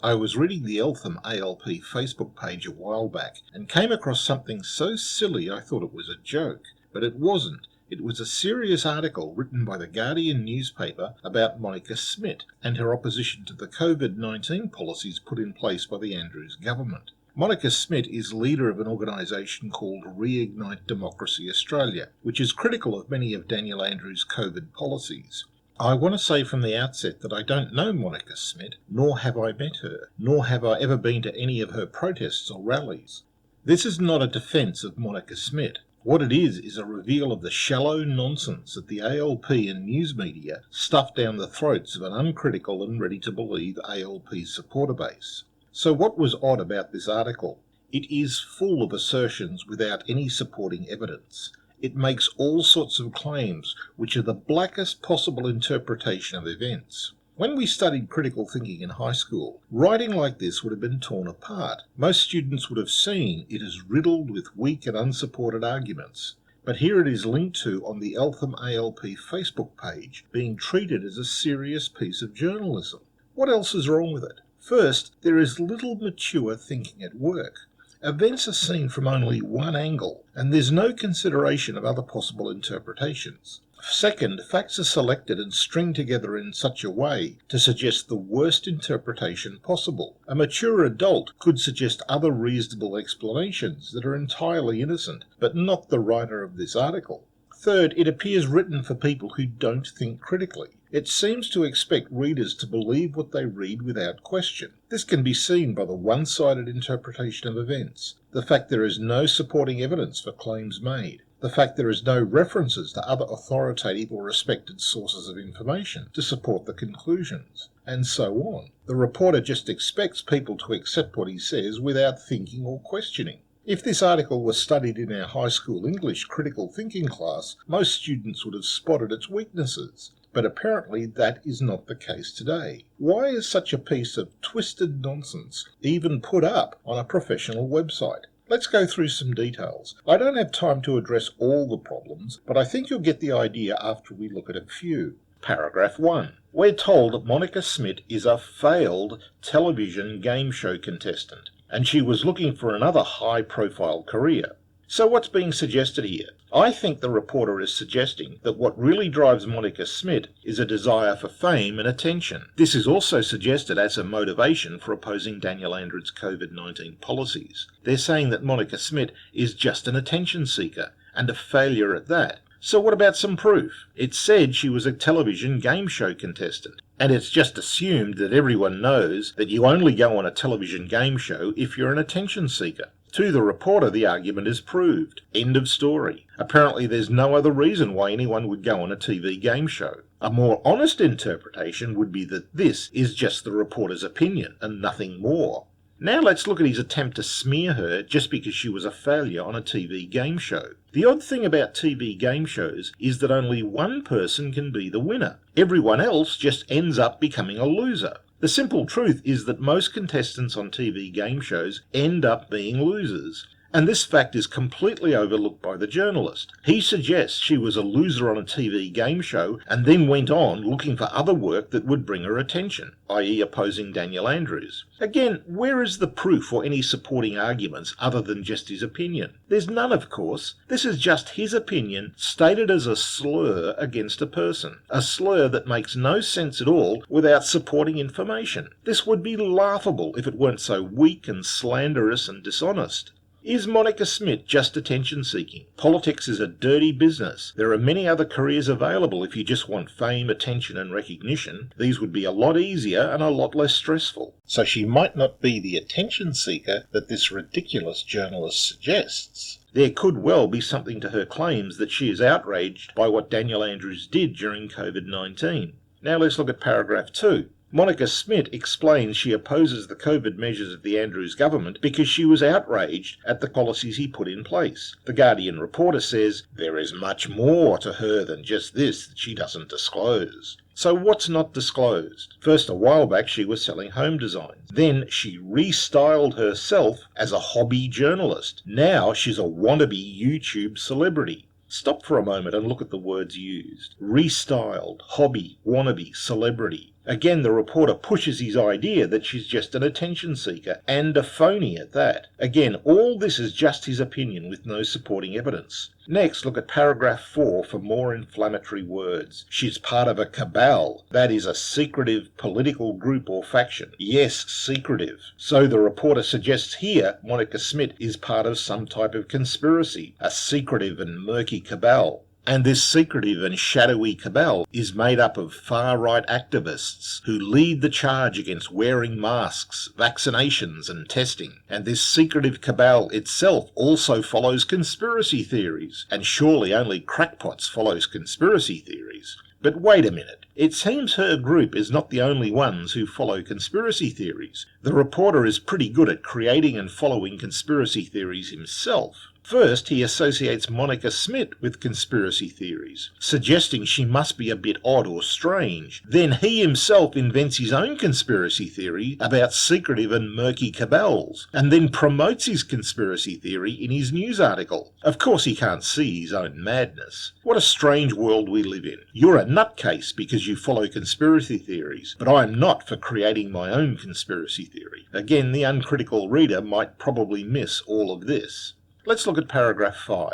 I was reading the ALP Facebook page a while back and came across something so silly I thought it was a joke, but it wasn't. It was a serious article written by the Guardian newspaper about Monica Smith and her opposition to the COVID-19 policies put in place by the Andrews government. Monica Smith is leader of an organisation called Reignite Democracy Australia, which is critical of many of Daniel Andrews' COVID policies. I want to say from the outset that I don't know Monica Smith, nor have I met her, nor have I ever been to any of her protests or rallies. This is not a defence of Monica Smith. What it is a reveal of the shallow nonsense that the ALP and news media stuff down the throats of an uncritical and ready-to-believe ALP supporter base. So what was odd about this article? It is full of assertions without any supporting evidence. It makes all sorts of claims which are the blackest possible interpretation of events. When we studied critical thinking in high school, writing like this would have been torn apart. Most students would have seen it as riddled with weak and unsupported arguments. But here it is linked to on the Eltham ALP Facebook page, being treated as a serious piece of journalism. What else is wrong with it? First, there is little mature thinking at work. Events are seen from only one angle, and there's no consideration of other possible interpretations. Second, facts are selected and stringed together in such a way to suggest the worst interpretation possible. A mature adult could suggest other reasonable explanations that are entirely innocent, but not the writer of this article. Third, it appears written for people who don't think critically. It seems to expect readers to believe what they read without question. This can be seen by the one-sided interpretation of events, the fact there is no supporting evidence for claims made, the fact there is no references to other authoritative or respected sources of information to support the conclusions, and so on. The reporter just expects people to accept what he says without thinking or questioning. If this article was studied in our high school English critical thinking class, most students would have spotted its weaknesses. But apparently that is not the case today. Why is such a piece of twisted nonsense even put up on a professional website? Let's go through some details. I don't have time to address all the problems, but I think you'll get the idea after we look at a few. Paragraph 1. We're told that Monica Smith is a failed television game show contestant, and she was looking for another high-profile career. So what's being suggested here? I think the reporter is suggesting that what really drives Monica Smith is a desire for fame and attention. This is also suggested as a motivation for opposing Daniel Andrews' COVID-19 policies. They're saying that Monica Smith is just an attention seeker, and a failure at that. So what about some proof? It said she was a television game show contestant, and it's just assumed that everyone knows that you only go on a television game show if you're an attention seeker. To the reporter, the argument is proved. End of story. Apparently there's no other reason why anyone would go on a TV game show. A more honest interpretation would be that this is just the reporter's opinion and nothing more. Now let's look at his attempt to smear her just because she was a failure on a TV game show. The odd thing about TV game shows is that only one person can be the winner. Everyone else just ends up becoming a loser. The simple truth is that most contestants on TV game shows end up being losers, and this fact is completely overlooked by the journalist. He suggests she was a loser on a TV game show and then went on looking for other work that would bring her attention, i.e. opposing Daniel Andrews. Again, where is the proof or any supporting arguments other than just his opinion? There's none, of course. This is just his opinion stated as a slur against a person, a slur that makes no sense at all without supporting information. This would be laughable if it weren't so weak and slanderous and dishonest. Is Monica Smith just attention-seeking? Politics is a dirty business. There are many other careers available if you just want fame, attention and recognition. These would be a lot easier and a lot less stressful. So she might not be the attention-seeker that this ridiculous journalist suggests. There could well be something to her claims that she is outraged by what Daniel Andrews did during COVID-19. Now let's look at paragraph 2. Monica Smith explains she opposes the COVID measures of the Andrews government because she was outraged at the policies he put in place. The Guardian reporter says there is much more to her than just this that she doesn't disclose. So what's not disclosed? First, a while back she was selling home designs. Then she restyled herself as a hobby journalist. Now she's a wannabe YouTube celebrity. Stop for a moment and look at the words used. Restyled, hobby, wannabe, celebrity. Again, the reporter pushes his idea that she's just an attention seeker, and a phony at that. Again, all this is just his opinion with no supporting evidence. Next, look at paragraph 4 for more inflammatory words. She's part of a cabal, that is a secretive political group or faction. Yes, secretive. So the reporter suggests here Monica Smith is part of some type of conspiracy, a secretive and murky cabal. And this secretive and shadowy cabal is made up of far-right activists who lead the charge against wearing masks, vaccinations and testing. And this secretive cabal itself also follows conspiracy theories. And surely only crackpots follows conspiracy theories. But wait a minute. It seems her group is not the only ones who follow conspiracy theories. The reporter is pretty good at creating and following conspiracy theories himself. First, he associates Monica Smith with conspiracy theories, suggesting she must be a bit odd or strange. Then he himself invents his own conspiracy theory about secretive and murky cabals, and then promotes his conspiracy theory in his news article. Of course he can't see his own madness. What a strange world we live in. You're a nutcase because you follow conspiracy theories, but I'm not for creating my own conspiracy theory. Again, the uncritical reader might probably miss all of this. Let's look at paragraph 5.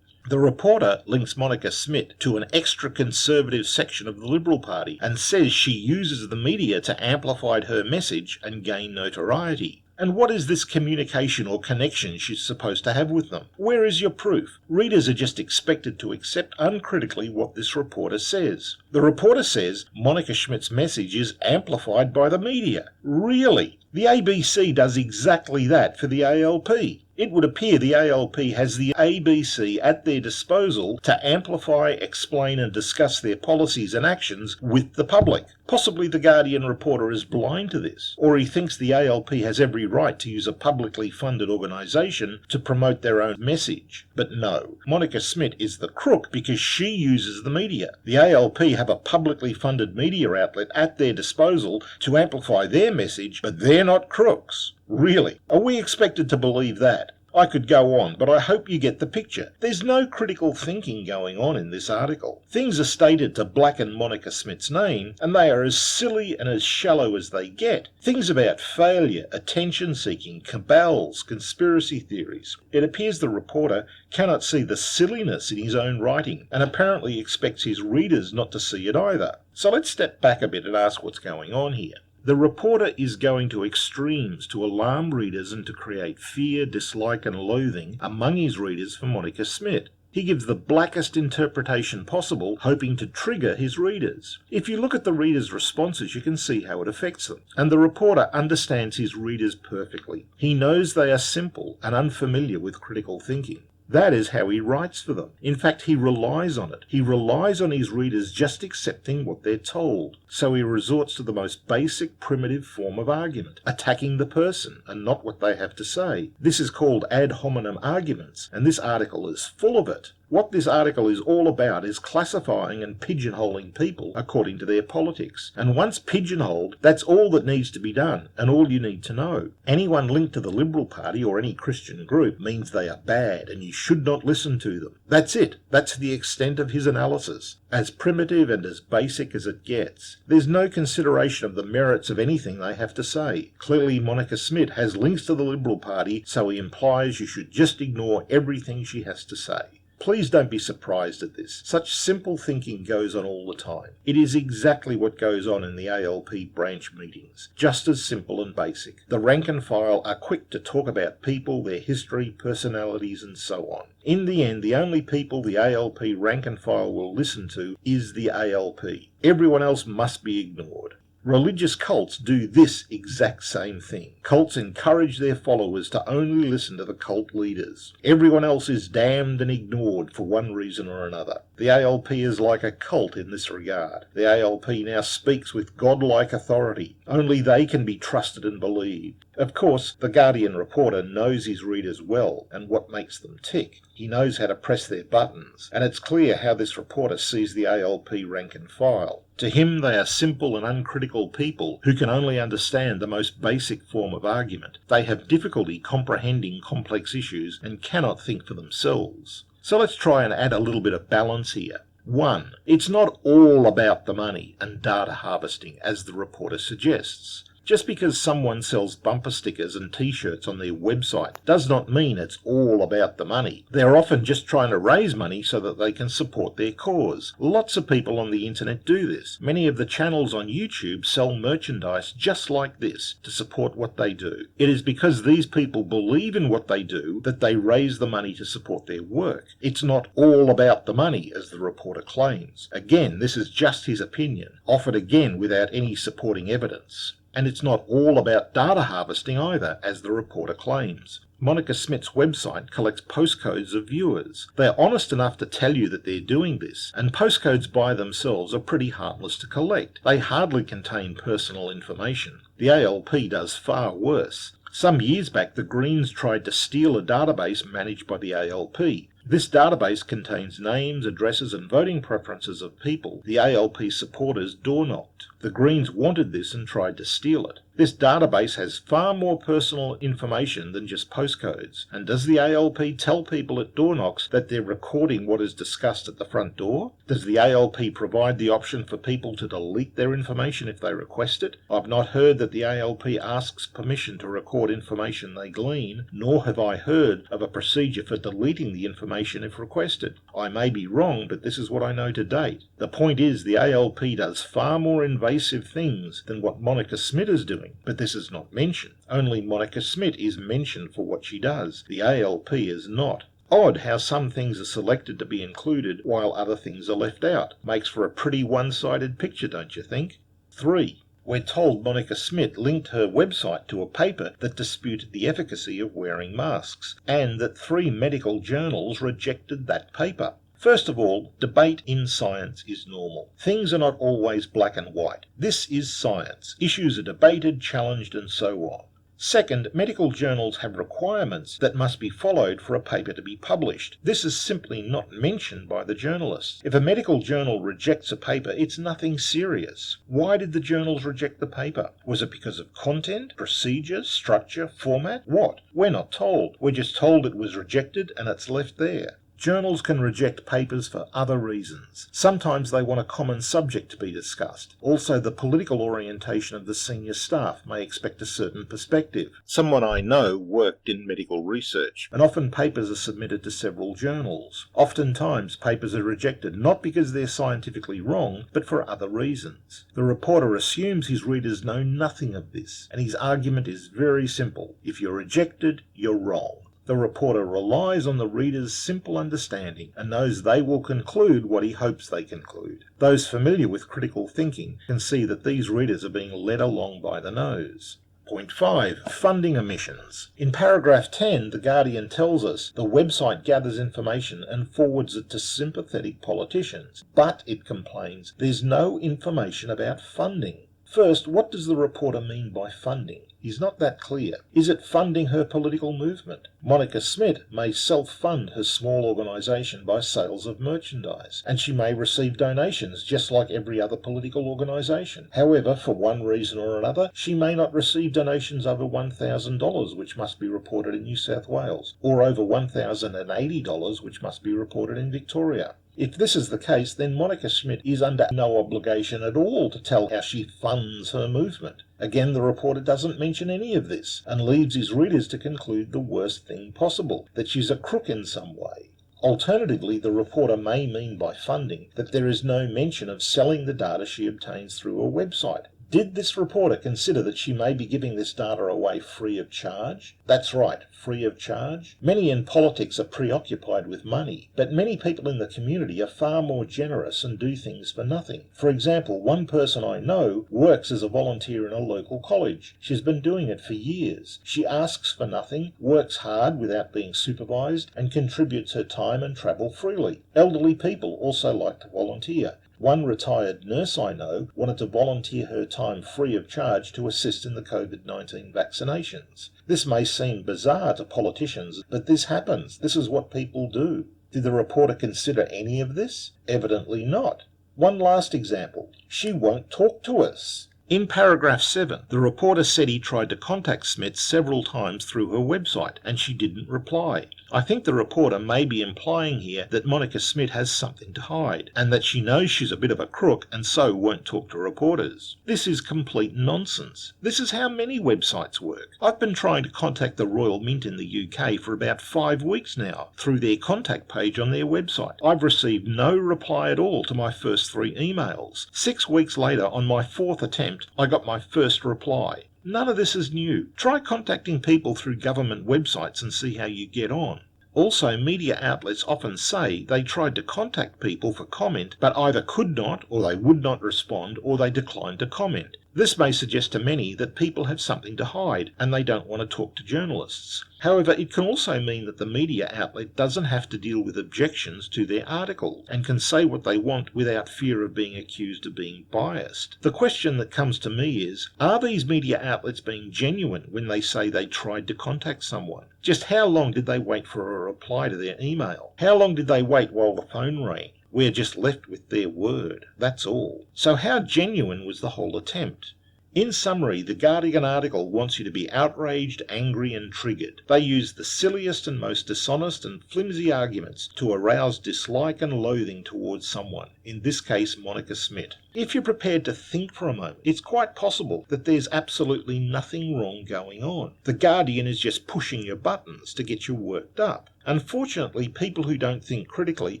The reporter links Monica Smith to an extra-conservative section of the Liberal Party and says she uses the media to amplify her message and gain notoriety. And what is this communication or connection she's supposed to have with them? Where is your proof? Readers are just expected to accept uncritically what this reporter says. The reporter says Monica Schmidt's message is amplified by the media. Really? The ABC does exactly that for the ALP. It would appear the ALP has the ABC at their disposal to amplify, explain and discuss their policies and actions with the public. Possibly the Guardian reporter is blind to this, or he thinks the ALP has every right to use a publicly funded organisation to promote their own message. But no, Monica Smith is the crook because she uses the media. The ALP have a publicly funded media outlet at their disposal to amplify their message, but they're not crooks. Really? Are we expected to believe that? I could go on, but I hope you get the picture. There's no critical thinking going on in this article. Things are stated to blacken Monica Smith's name, and they are as silly and as shallow as they get. Things about failure, attention-seeking, cabals, conspiracy theories. It appears the reporter cannot see the silliness in his own writing, and apparently expects his readers not to see it either. So let's step back a bit and ask what's going on here. The reporter is going to extremes to alarm readers and to create fear, dislike and loathing among his readers for Monica Smith. He gives the blackest interpretation possible, hoping to trigger his readers. If you look at the readers' responses, you can see how it affects them. And the reporter understands his readers perfectly. He knows they are simple and unfamiliar with critical thinking. That is how he writes for them. In fact, he relies on it. He relies on his readers just accepting what they're told. So he resorts to the most basic, primitive form of argument, attacking the person and not what they have to say. This is called ad hominem arguments, and this article is full of it. What this article is all about is classifying and pigeonholing people according to their politics. And once pigeonholed, that's all that needs to be done, and all you need to know. Anyone linked to the Liberal Party or any Christian group means they are bad, and you should not listen to them. That's it. That's the extent of his analysis. As primitive and as basic as it gets. There's no consideration of the merits of anything they have to say. Clearly Monica Smith has links to the Liberal Party, so he implies you should just ignore everything she has to say. Please don't be surprised at this. Such simple thinking goes on all the time. It is exactly what goes on in the ALP branch meetings. Just as simple and basic. The rank and file are quick to talk about people, their history, personalities and so on. In the end, the only people the ALP rank and file will listen to is the ALP. Everyone else must be ignored. Religious cults do this exact same thing. Cults encourage their followers to only listen to the cult leaders. Everyone else is damned and ignored for one reason or another. The ALP is like a cult in this regard. The ALP now speaks with godlike authority. Only they can be trusted and believed. Of course, the Guardian reporter knows his readers well and what makes them tick. He knows how to press their buttons, and it's clear how this reporter sees the ALP rank and file. To him they are simple and uncritical people who can only understand the most basic form of argument. They have difficulty comprehending complex issues and cannot think for themselves. So let's try and add a little bit of balance here. 1. It's not all about the money and data harvesting, as the reporter suggests. Just because someone sells bumper stickers and t-shirts on their website does not mean it's all about the money. They're often just trying to raise money so that they can support their cause. Lots of people on the internet do this. Many of the channels on YouTube sell merchandise just like this to support what they do. It is because these people believe in what they do that they raise the money to support their work. It's not all about the money, as the reporter claims. Again, this is just his opinion, offered again without any supporting evidence. And it's not all about data harvesting either, as the reporter claims. Monica Smith's website collects postcodes of viewers. They're honest enough to tell you that they're doing this, and postcodes by themselves are pretty harmless to collect. They hardly contain personal information. The ALP does far worse. Some years back, the Greens tried to steal a database managed by the ALP. This database contains names, addresses and voting preferences of people the ALP supporters door-knocked. The Greens wanted this and tried to steal it. This database has far more personal information than just postcodes. And does the ALP tell people at door knocks that they're recording what is discussed at the front door? Does the ALP provide the option for people to delete their information if they request it? I've not heard that the ALP asks permission to record information they glean, nor have I heard of a procedure for deleting the information if requested. I may be wrong, but this is what I know to date. The point is, the ALP does far more invasive things than what Monica Smith is doing. But this is not mentioned. Only Monica Smith is mentioned for what she does. The ALP is not. Odd how some things are selected to be included while other things are left out. Makes for a pretty one-sided picture, don't you think? 3. We're told Monica Smith linked her website to a paper that disputed the efficacy of wearing masks, and that 3 medical journals rejected that paper. First of all, debate in science is normal. Things are not always black and white. This is science. Issues are debated, challenged, and so on. Second, medical journals have requirements that must be followed for a paper to be published. This is simply not mentioned by the journalists. If a medical journal rejects a paper, it's nothing serious. Why did the journals reject the paper? Was it because of content, procedure, structure, format? What? We're not told. We're just told it was rejected and it's left there. Journals can reject papers for other reasons. Sometimes they want a common subject to be discussed. Also, the political orientation of the senior staff may expect a certain perspective. Someone I know worked in medical research, and often papers are submitted to several journals. Oftentimes, papers are rejected not because they're scientifically wrong, but for other reasons. The reporter assumes his readers know nothing of this, and his argument is very simple. If you're rejected, you're wrong. The reporter relies on the reader's simple understanding and knows they will conclude what he hopes they conclude. Those familiar with critical thinking can see that these readers are being led along by the nose. Point 5. Funding omissions. In paragraph 10, The Guardian tells us the website gathers information and forwards it to sympathetic politicians, but, it complains, there's no information about funding. First, what does the reporter mean by funding? He's not that clear. Is it funding her political movement? Monica Smith may self-fund her small organisation by sales of merchandise, and she may receive donations just like every other political organisation. However, for one reason or another, she may not receive donations over $1,000, which must be reported in New South Wales, or over $1,080, which must be reported in Victoria. If this is the case, then Monica Smith is under no obligation at all to tell how she funds her movement. Again, the reporter doesn't mention any of this, and leaves his readers to conclude the worst thing possible, that she's a crook in some way. Alternatively, the reporter may mean by funding that there is no mention of selling the data she obtains through a website. Did this reporter consider that she may be giving this data away free of charge? That's right, free of charge. Many in politics are preoccupied with money, but many people in the community are far more generous and do things for nothing. For example, one person I know works as a volunteer in a local college. She's been doing it for years. She asks for nothing, works hard without being supervised, and contributes her time and travel freely. Elderly people also like to volunteer. One retired nurse I know wanted to volunteer her time free of charge to assist in the COVID-19 vaccinations. This may seem bizarre to politicians, but this happens. This is what people do. Did the reporter consider any of this? Evidently not. One last example. She won't talk to us. In paragraph 7, the reporter said he tried to contact Smith several times through her website, and she didn't reply. I think the reporter may be implying here that Monica Smith has something to hide, and that she knows she's a bit of a crook and so won't talk to reporters. This is complete nonsense. This is how many websites work. I've been trying to contact the Royal Mint in the UK for about 5 weeks now, through their contact page on their website. I've received no reply at all to my first 3 emails. 6 weeks later, on my 4th attempt, I got my first reply. None of this is new. Try contacting people through government websites and see how you get on. Also, media outlets often say they tried to contact people for comment, but either could not, or they would not respond, or they declined to comment. This may suggest to many that people have something to hide, and they don't want to talk to journalists. However, it can also mean that the media outlet doesn't have to deal with objections to their article, and can say what they want without fear of being accused of being biased. The question that comes to me is, are these media outlets being genuine when they say they tried to contact someone? Just how long did they wait for a reply to their email? How long did they wait while the phone rang? We're just left with their word, that's all. So how genuine was the whole attempt? In summary, the Guardian article wants you to be outraged, angry and triggered. They use the silliest and most dishonest and flimsy arguments to arouse dislike and loathing towards someone, in this case Monica Smith. If you're prepared to think for a moment, it's quite possible that there's absolutely nothing wrong going on. The Guardian is just pushing your buttons to get you worked up. Unfortunately, people who don't think critically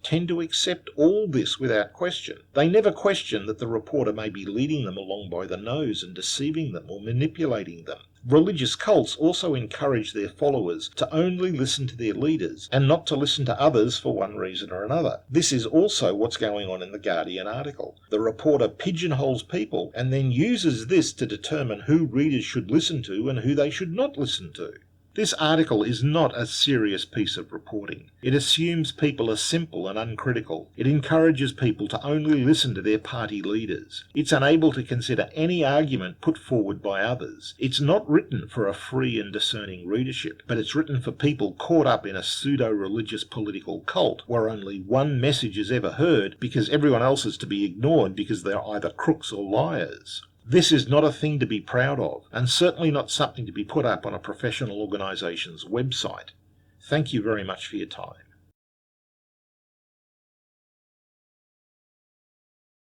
tend to accept all this without question. They never question that the reporter may be leading them along by the nose and deceiving them or manipulating them. Religious cults also encourage their followers to only listen to their leaders and not to listen to others for one reason or another. This is also what's going on in the Guardian article. The reporter pigeonholes people and then uses this to determine who readers should listen to and who they should not listen to. This article is not a serious piece of reporting. It assumes people are simple and uncritical. It encourages people to only listen to their party leaders. It's unable to consider any argument put forward by others. It's not written for a free and discerning readership, but it's written for people caught up in a pseudo-religious political cult where only one message is ever heard because everyone else is to be ignored because they're either crooks or liars. This is not a thing to be proud of, and certainly not something to be put up on a professional organisation's website. Thank you very much for your time.